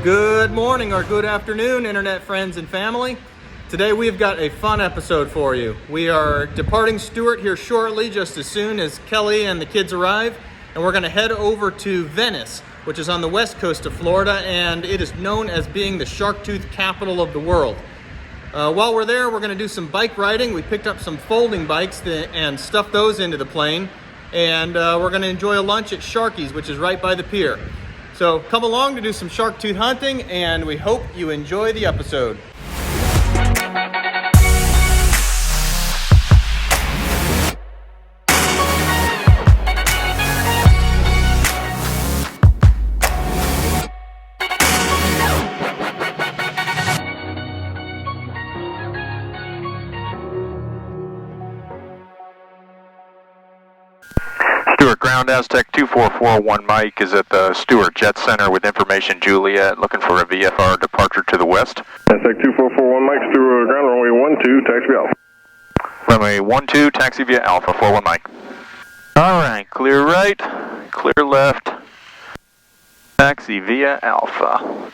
Good morning or good afternoon, internet friends and family. Today we've got a fun episode for you. We are departing Stuart here shortly, just as soon as Kelly and the kids arrive, and we're going to head over to Venice, which is on the west coast of Florida, and it is known as being the shark tooth capital of the world. While we're there, we're going to do some bike riding. We picked up some folding bikes and stuffed those into the plane, and we're going to enjoy a lunch at Sharky's, which is right by the pier. So come along to do some shark tooth hunting, and we hope you enjoy the episode. Stuart, ground Aztec 2441 Mike is at the Stuart Jet Center with information Juliet, looking for a VFR departure to the west. Aztec 2441 Mike, Stuart, ground runway 12, taxi via Alpha. Runway 12, taxi via Alpha, 41 Mike. Alright, clear right, clear left, taxi via Alpha.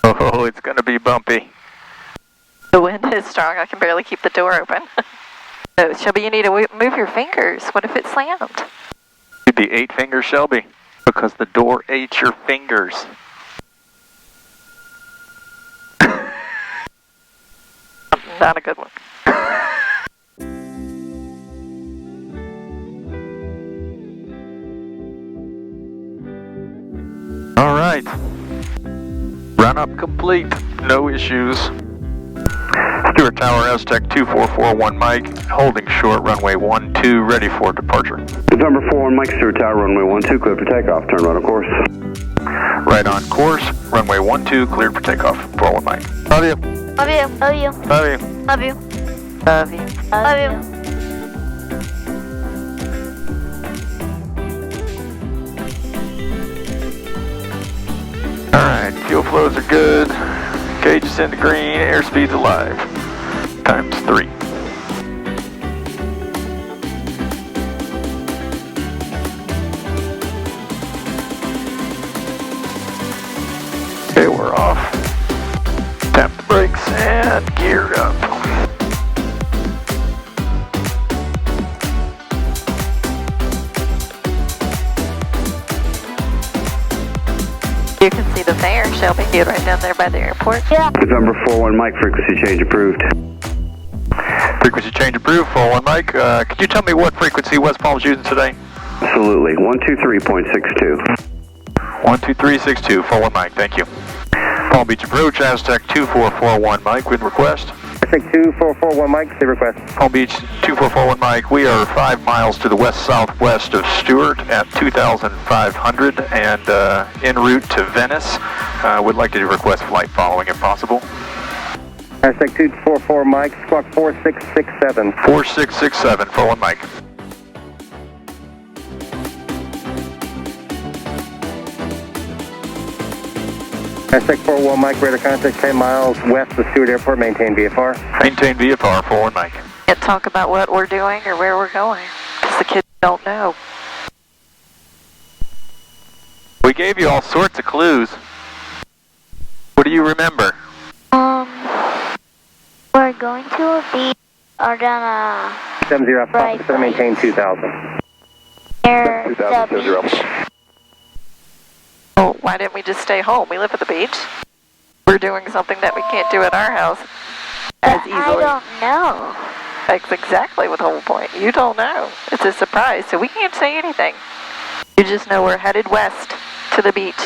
Oh, it's going to be bumpy. The wind is strong, I can barely keep the door open. So, Shelby, you need to move your fingers. What if it slammed? The 8 fingers, Shelby, because the door ate your fingers. Not a good one. All right. Run up complete. No issues. Stuart Tower, Aztec 2441 Mike, holding short, runway 12, ready for departure. November 4 Mike, Stuart Tower, runway 12, cleared for takeoff, turn right on course. Right on course, runway 12, cleared for takeoff, 41 Mike. Love you. Love you. Love you. Love you. Love you. Love you. Love you. Alright, fuel flows are good. Gauge is in the green, airspeed's alive. Times 3. Okay, we're off. Tap the brakes and gear up. You can see the fare, Shelby, right down there by the airport. Yeah. November 41 Mike, frequency change approved. Frequency change approved, 41 Mike. Could you tell me what frequency West Palm's using today? Absolutely, 123.62. 12362, 41 Mike, thank you. Palm Beach approach, Aztec 2441 Mike with request. Aztec 2441 Mike, say request. Palm Beach 2441 Mike, we are 5 miles to the west-southwest of Stuart at 2,500 and en route to Venice. Would like to request flight following if possible. Aztec 244 Mike, squawk 4667. 4667, 41 Mike. Aztec 41 Mike, radar contact 10 miles west of Stuart Airport, maintain VFR. Maintain VFR, 41 Mike. Can't talk about what we're doing or where we're going, because the kids don't know. We gave you all sorts of clues. What do you remember? We're going to a beach or down a 70 right Alpha, maintain 2000. near the 2000, beach. Oh, why didn't we just stay home? We live at the beach. We're doing something that we can't do at our house as I easily. don't know. That's exactly what the whole point. You don't know. It's a surprise, so we can't say anything. You just know we're headed west to the beach.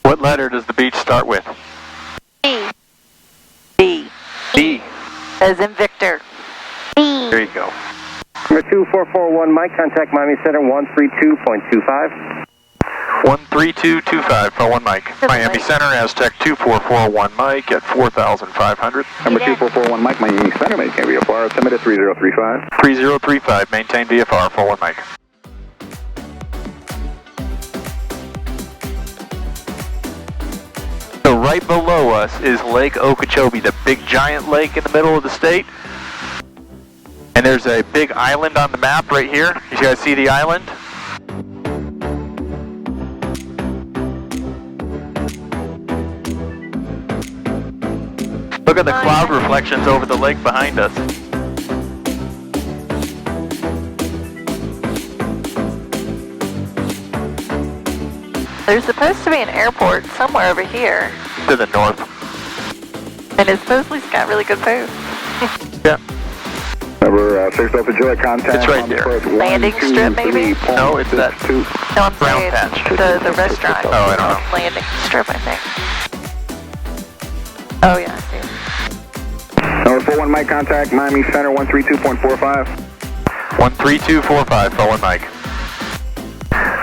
What letter does the beach start with? B. B. B. As in Victor. B. There you go. Number 2441 Mike, contact Miami Center 132.25. 13225, 41 Mike. Miami Center, Aztec 2441 Mike at 4,500. Number 2441 Mike, Miami Center, maintain VFR, submit at 3035. 3035, maintain VFR, 41 Mike. So right below us is Lake Okeechobee, the big giant lake in the middle of the state. And there's a big island on the map right here. You guys see the island? Look at the cloud reflections over the lake behind us. There's supposed to be an airport somewhere over here, To the north. and it supposedly has got really good food. Yeah. Number 6 Alpha Juliet, contact. It's right on there. approach Landing strip, maybe? 123.62. No, it's that. No, I'm Brown saying patch. the restaurant. Oh, I don't know. Landing strip, I think. Oh, yeah, I see. Number 41 Mike, contact Miami Center 132.45. 13245, forward Mike.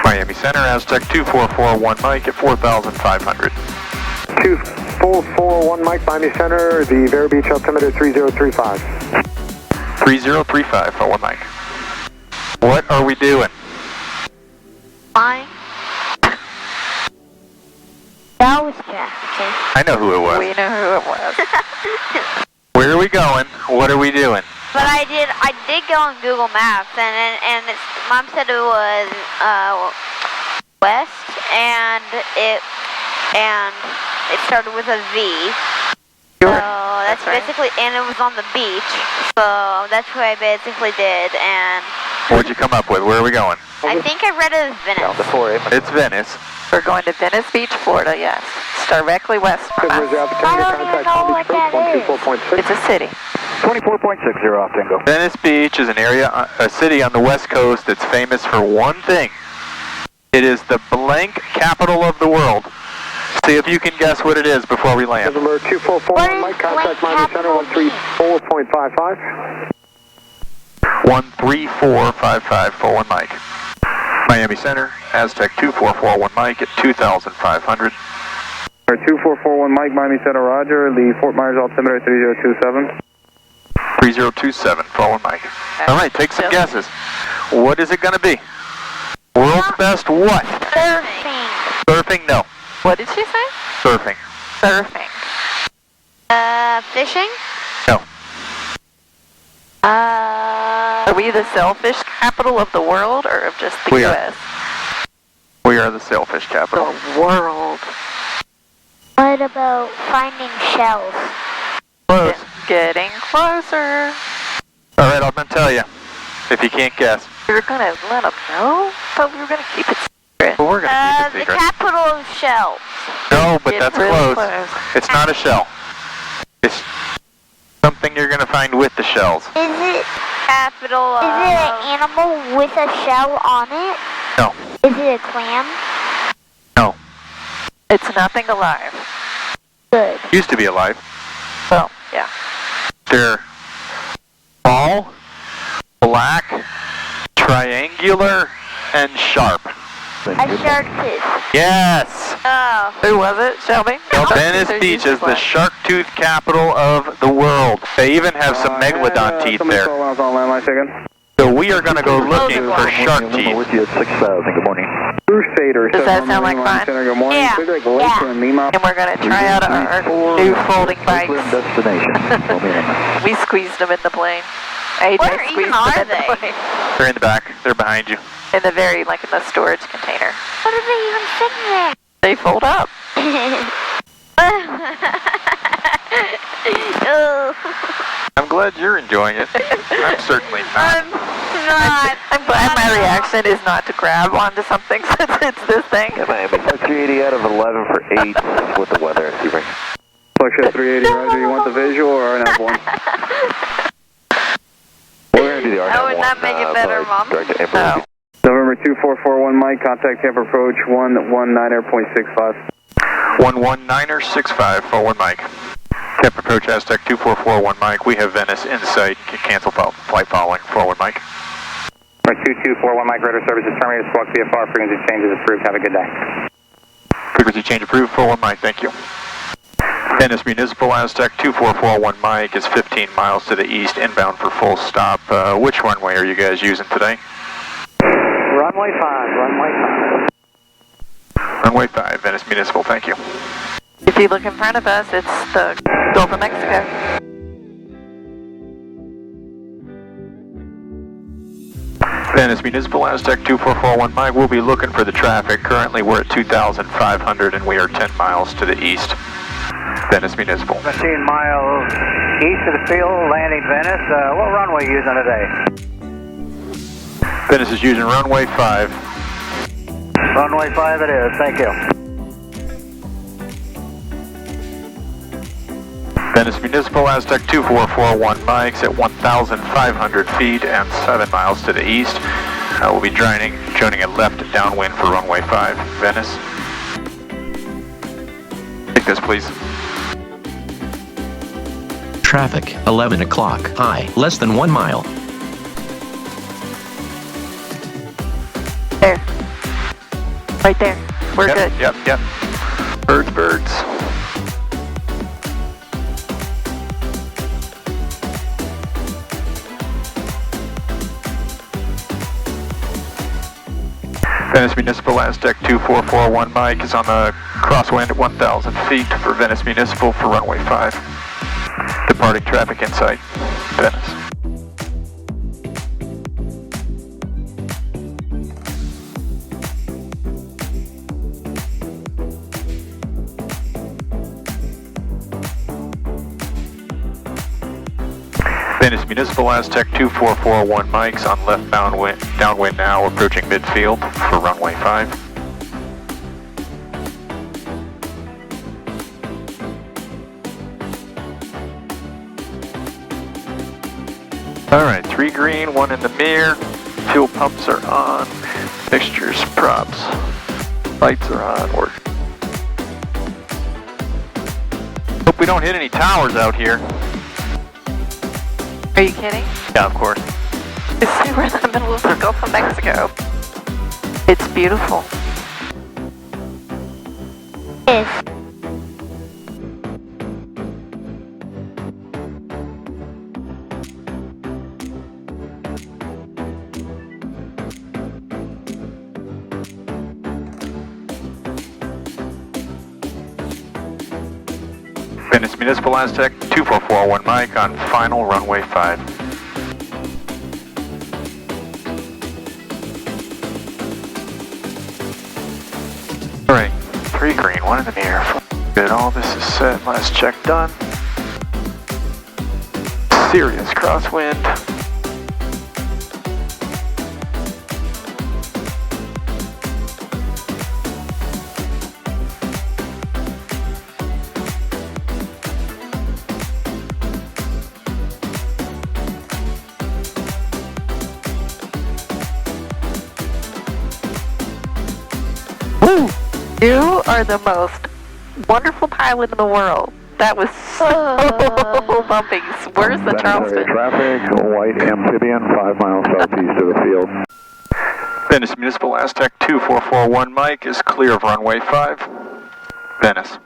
Miami Center, Aztec 2441 Mike at 4,500. 2441 Mike, Miami Center, the Venice Beach altimeter 3035. 3035, forward Mike. What are we doing? Fine. That was traffic. I know who it was. We know who it was. Where are we going? What are we doing? But I did go on Google Maps, and Mom said it was west, and it started with a V. So that's right. basically, and it was on the beach. So that's what I basically did, and What'd you come up with? Where are we going? I think I read it as Venice. It's Venice. We're going to Venice Beach, Florida, yes. It's directly west from us. I don't even know what that is. It's a city. 24.60 off Tango. Venice Beach is an area, a city on the west coast that's famous for one thing. It is the blank capital of the world. See if you can guess what it is before we land. Number 2441 Mike, contact Miami Center 134.55. 13455, forward Mike. Miami Center, Aztec 2441 Mike at 2,500. 2441 Mike, Miami Center, Roger. The Fort Myers altimeter 3027. 3027, forward Mike. All right, take some guesses. What is it going to be? World's best what? Surfing. Surfing? No. What did she say? Surfing. Surfing. Fishing? No. Are we the sailfish capital of the world, or of just the We are. U.S.? We are the sailfish capital. The world. What about finding shells? Close. Getting closer. All right, I'm going to tell you, if you can't guess. We were going to let them know, but we were going to keep it secret. But we're going to keep it The secret. capital of shells. No, but Get that's really close. It's not a shell. It's something you're going to find with the shells. Is it capital of... Is it an animal with a shell on it? No. Is it a clam? No. It's nothing alive. Good. Used to be alive. Well, yeah. They're small, black, triangular, and sharp. A shark tooth. Yes! Oh. Who was it? Shelby? Venice Beach is the shark tooth capital of the world. They even have some megalodon teeth there. On landline second. So we are going to go looking for shark teeth. With you at 6,000. Good morning. Crusader. Does that sound like fun? Good morning. Yeah. Clear Lake Lake Yeah. and Lima. And we're going to try out our new folding bikes. Destination. We squeezed them in the plane. AJ Where squeezed even them are in the they? plane. They're in the back. They're behind you. In the very, like in the storage container. What are they even sitting there? They fold up. Ugh. I'm glad you're enjoying it. I'm certainly not. I'm not. I'm glad my reaction is not to grab onto something since it's this thing. Miami 380 out of 11 for 8 with the weather. Fluxjet 380, Roger. You want the visual or RNAV 1? We're going to do the RNAV That would not make it better, Mom. No. November 2441 Mike, contact Tampa approach 119.65. 119er65, forward Mike. Cap approach Aztec 2441 Mike. We have Venice in sight. Cancel flight following, forward Mike. 2241 Mike, radar service is terminated. Squawk VFR, frequency change is approved. Have a good day. Frequency change approved, forward Mike. Thank you. Venice Municipal Aztec 2441 Mike is 15 miles to the east, inbound for full stop. Which runway are you guys using today? Runway 5, runway 5. Runway 5, Venice Municipal, thank you. If you look in front of us, it's the Gulf of Mexico. Venice Municipal Aztec 2441 Mike, we'll be looking for the traffic. Currently we're at 2,500 and we are 10 miles to the east. Venice Municipal. 17 miles east of the field, landing Venice. What runway are you using today? Venice is using runway 5. Runway 5 it is, thank you. Venice Municipal, Aztec 2441 mics at 1,500 feet and 7 miles to the east. We'll be joining a left downwind for runway 5, Venice. Take this, please. Traffic, 11 o'clock, high, less than 1 mile. There. Right there. We're Yep, good. Yep. Birds. Venice Municipal, Aztec 2441 mic is on the crosswind at 1,000 feet for Venice Municipal for runway 5. Departing traffic in sight, Venice. Venice Municipal, Aztec 2441 mics on left downwind now, approaching midfield for runway 5. Alright, 3 green, 1 in the mirror, fuel pumps are on, fixtures, props, lights are on, hope we don't hit any towers out here. Are you kidding? Yeah, of course. We're in the middle of the Gulf of Mexico. It's beautiful. Yes. Venice Municipal, Aztec 2441 mic on final runway 5. Alright, 3 green, 1 in the mirror. Good, all this is set, last check done. Serious crosswind. Woo! You are the most wonderful pilot in the world. That was so bumpy. Where's the Charleston? Traffic, white amphibian, 5 miles southeast of the field. Venice Municipal, Aztec 2441 mic is clear of runway 5. Venice.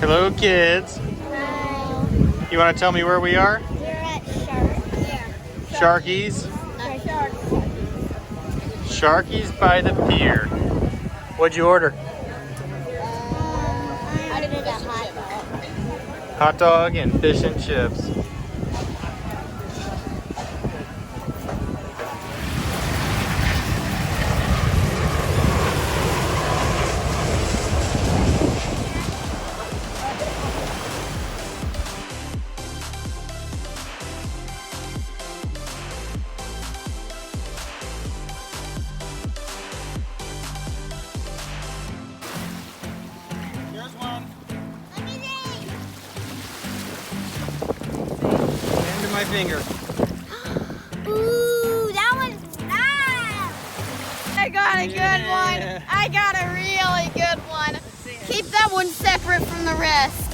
Hello, kids. Hi. You want to tell me where we are? We're at Sharky's. Sharky's by the pier. What'd you order? I ordered a hot dog. Hot dog and fish and chips. Here's one. Let me see. Into my finger. Ooh, that one's nice. I got a good one. I got a really good one. Keep that one separate from the rest.